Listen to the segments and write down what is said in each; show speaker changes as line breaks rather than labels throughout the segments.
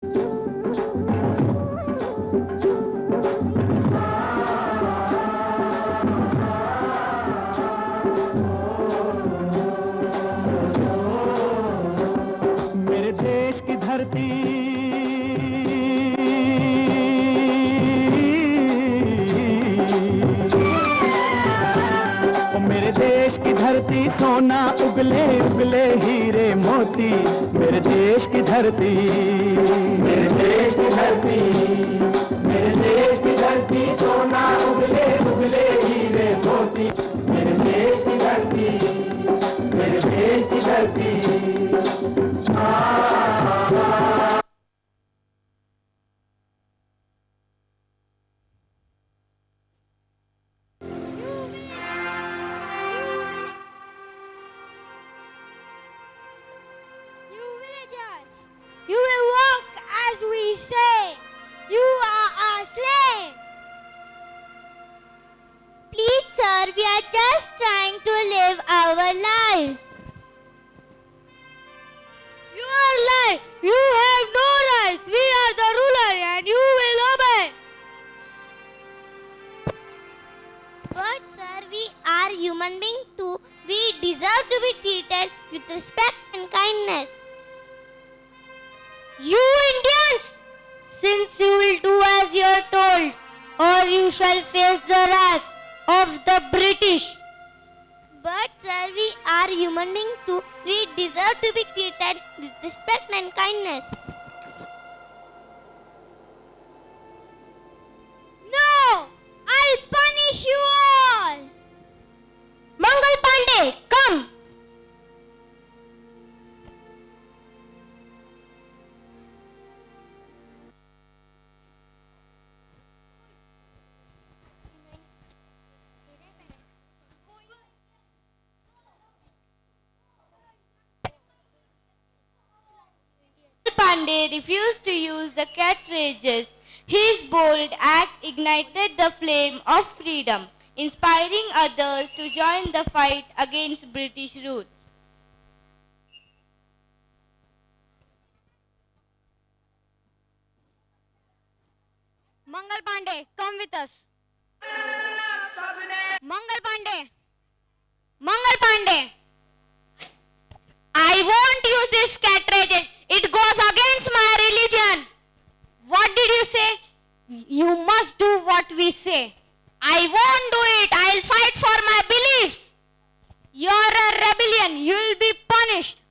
मेरे देश की धरती मेरे देश की धरती सोना उगले उगले हीरे मोती। मेरे देश की धरती, मेरे देश की धरती, मेरे देश की धरती सोना उगले उगले हीरे मोती। मेरे देश की धरती, मेरे देश की धरती।
You will walk as we say. You are our slave. Please, sir, we are just trying to live our lives. You are lying. You have no rights. We are the ruler and you will obey. But, sir, we are human beings too. We deserve to be treated with respect and kindness. You Indians, since you will do as you are told, or you shall face the wrath of the British. But sir, we are human beings too. We deserve to be treated with respect and kindness. No! I'll punish you all! Mangal Pandey, come!
Pandey refused to use the cartridges. His bold act ignited the flame of freedom, inspiring others to join the fight against British rule.
Mangal Pandey, come with us. Mangal Pandey. Mangal Pandey. I won't use this cartridges. It goes against my religion. What did you say? You must do what we say. I won't do it. I'll fight for my beliefs. You're a rebellion. You'll be punished.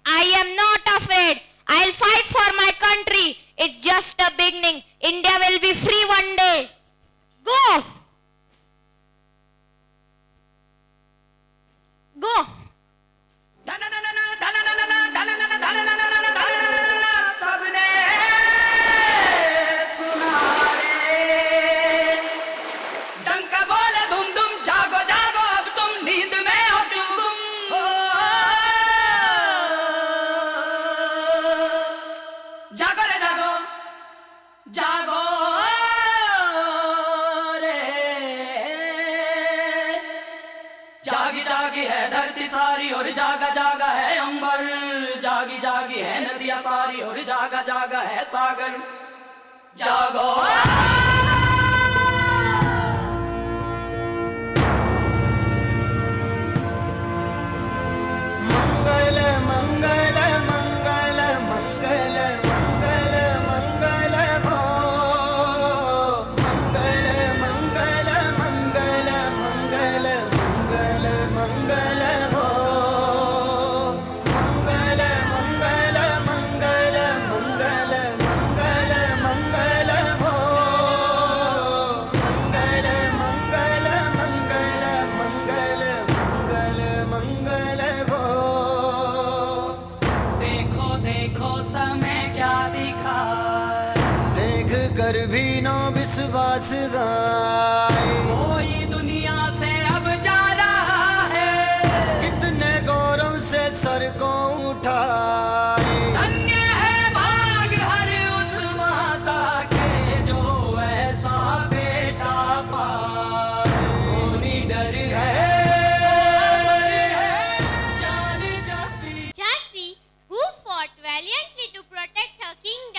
I am not afraid. I'll fight for my country. It's just a beginning. India will be free one day. Go! Go!
जागी जागी है धरती सारी और जागा जागा है अंबर। जागी जागी है नदियां सारी और जागा जागा है सागर। जागो मंगल मंगल मंगल मंगल मंगल मंगल हो। मंगल मंगल मंगल मंगल मंगल मंगल हो। मंगल मंगल मंगल मंगल मंगल मंगल हो। मंगल मंगल मंगल मंगल मंगल मंगल हो। देखो देखो समय क्या दिखा, देख कर भी नो विश्वास गाए। कोई दुनिया से अब जा रहा है, कितने गौरव से सर को उठाए। धन्य है भाग हर उस माता के जो ऐसा बेटा पाए। वो निडर है जान जाती।
Jhansi, who fought valiantly to protect her kingdom,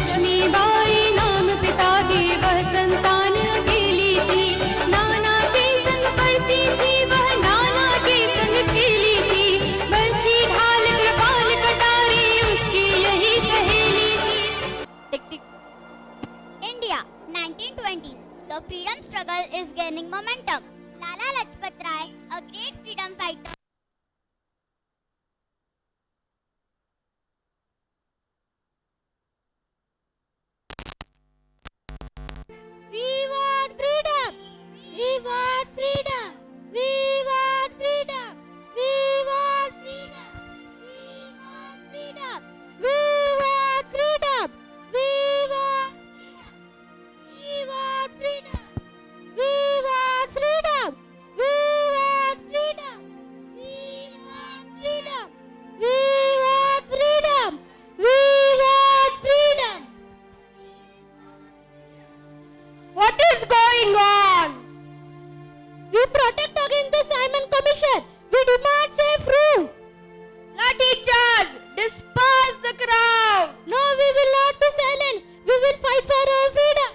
Lakshmibai नाम पिता के वह संतान अकेली थी, नाना के संग पढ़ती थी वह नाना के संग खेली थी, बंशी ढाल कृपाल कटारी उसकी यही सहेली थी।
टिक टिक। India, 1920s. The freedom struggle is gaining momentum. Lala Lajpat Rai, a great freedom fighter.
We want freedom. We want freedom. We want freedom. We want freedom. We want freedom. We want freedom. We want freedom. We want freedom. We want freedom. We want freedom. We want freedom. We want freedom. What is going on? We protest against the Simon Commission. We demand safe rule. Lathi charge! Disperse the crowd! No, we will not be silenced. We will fight for our freedom.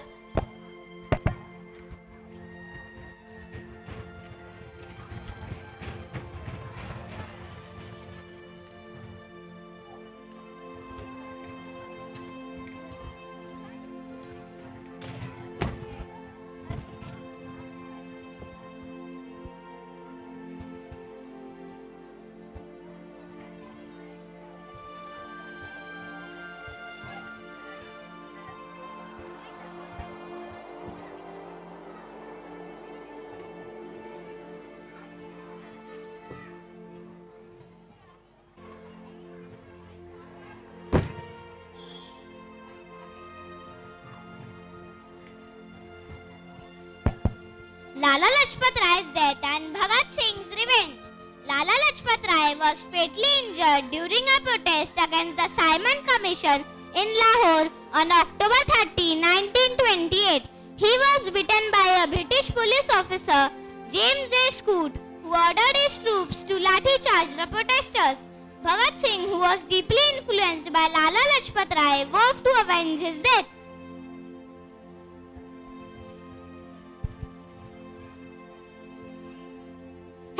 Lala Lajpat Rai's death and Bhagat Singh's revenge. Lala Lajpat Rai was fatally injured during a protest against the Simon Commission in Lahore on October 30, 1928. He was beaten by a British police officer, James A. Scoot, who ordered his troops to lathi charge the protesters. Bhagat Singh, who was deeply influenced by Lala Lajpat Rai, vowed to avenge his death.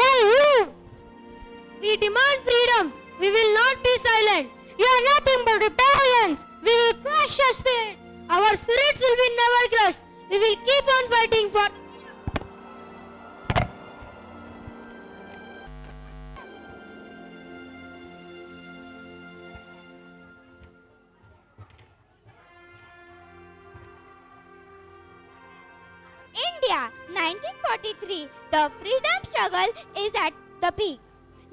Hey you! We demand freedom. We will not be silent. You are nothing but rebellions. We will crush your spirits. Our spirits will be never crushed. We will keep on fighting for
India, 1943. The freedom struggle is at the peak.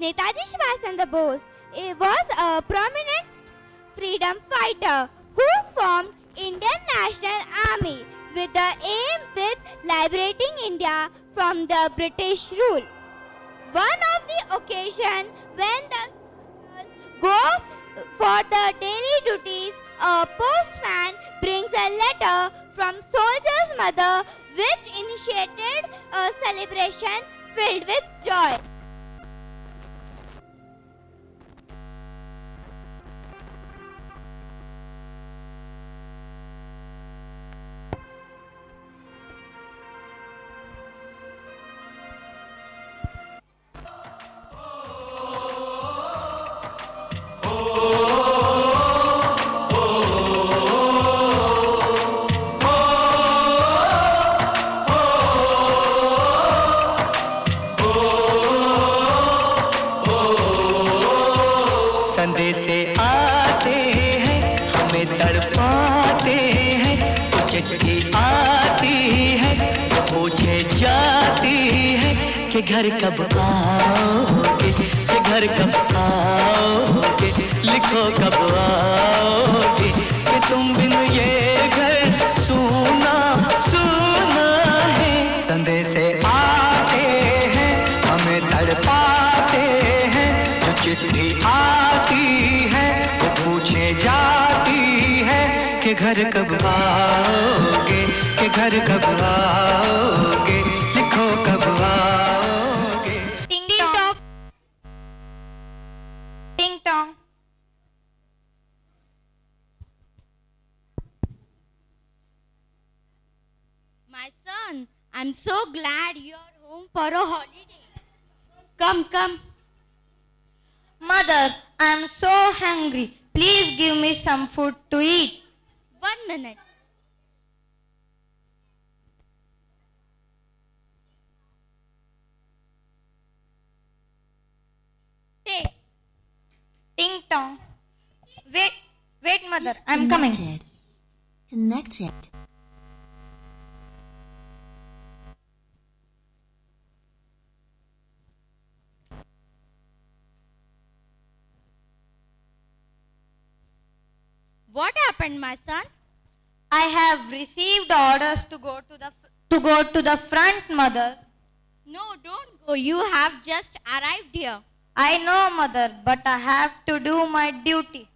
Netaji Subhash Chandra Bose was a prominent freedom fighter who formed Indian National Army with the aim with liberating India from the British rule. One of the occasion when the soldiers go for the daily duties, a postman brings a letter from soldier's mother which initiated a celebration filled with joy.
संदेशे आते हैं हमें तड़पाते हैं, तो चिट्ठी आती है तो पूछे जाती है कि घर कब आओगे, कि घर कब आओगे, लिखो कब आओगे, कि तुम बिन ये घर सूना सूना है। संदेशे आते हैं हमें तड़पाते हैं, जो चिट्ठी आती है वो पूछे जाती है कि घर कब आओगे, कि घर कब आओगे, लिखो कब आओगे।
Ding dong. Ding dong.
I'm so glad you're home for a holiday. Come, come.
Mother, I'm so hungry. Please give me some food to eat.
1 minute. Take.
Ting tong. Wait, mother, I'm coming.
Connected.
What happened, my son?
I have received orders to go to the front, mother.
No, don't go. You have just arrived here.
I know, mother, but I have to do my duty.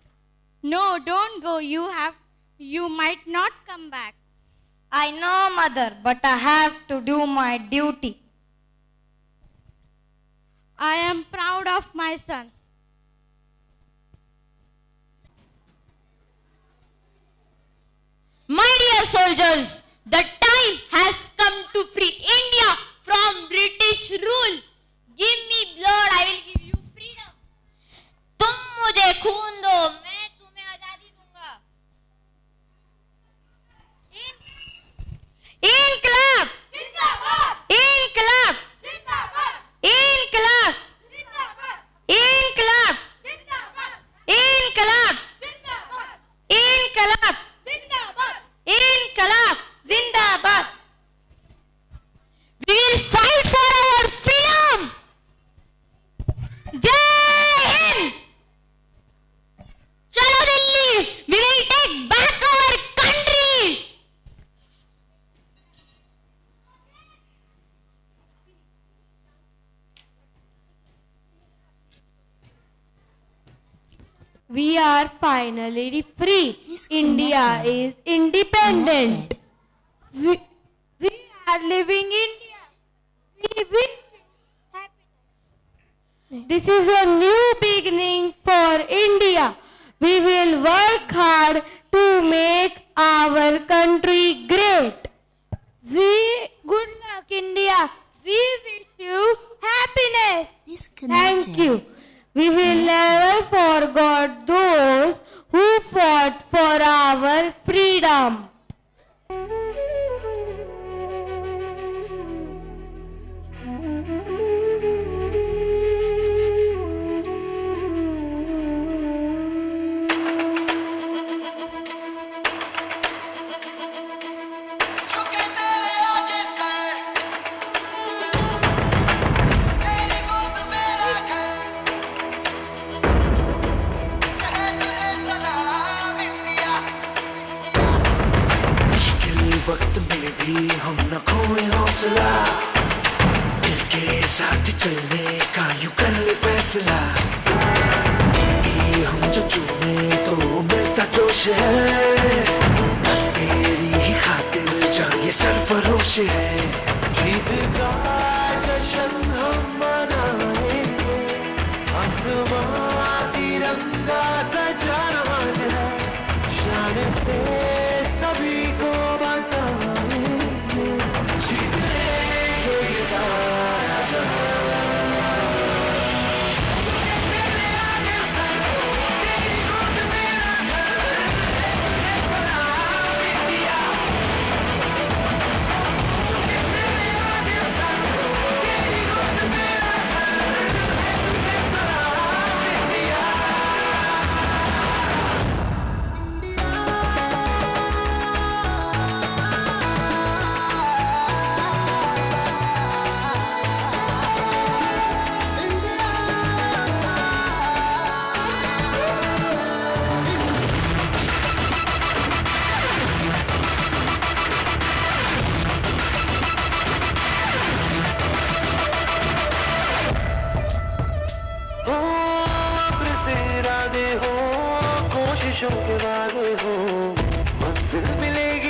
No, don't go. You might not come back.
I know, mother, but I have to do my duty.
I am proud of my son.
My dear soldiers, the time has come to free India from British rule. Give me blood, I will give you freedom. तुम मुझे खून दो, मैं तुम्हें आजादी दूंगा.
Inqilab! Inqilab! Inqilab! Inqilab! Inqilab! Inqilab! Inqilab! Zindabad!
We will fight for our freedom. Jai Hind! Chalo Delhi, we will take back our country.
We are finally free. India is independent. We are living India. We wish happiness. This is a new beginning for India. We will work hard to make our country great. Good luck, India. We wish you happiness. Thank you. We will never forget those who fought for our freedom.
वक्त में भी हम न खोए हौसला, दिल के साथ चलने का यूं कर ले फैसला। कि हम जो चूमे तो मिलता जोश है, बस तेरी ही खातिर जा ये सरफरोश है। जीत का जश्न हम मनाएंगे, आसमां तिरंगा सजा है, शान से सभी को बताएंगे, जीत लेंगे ये सारा जहां। कोशिशों के वादे हो, मंजिल मिलेगी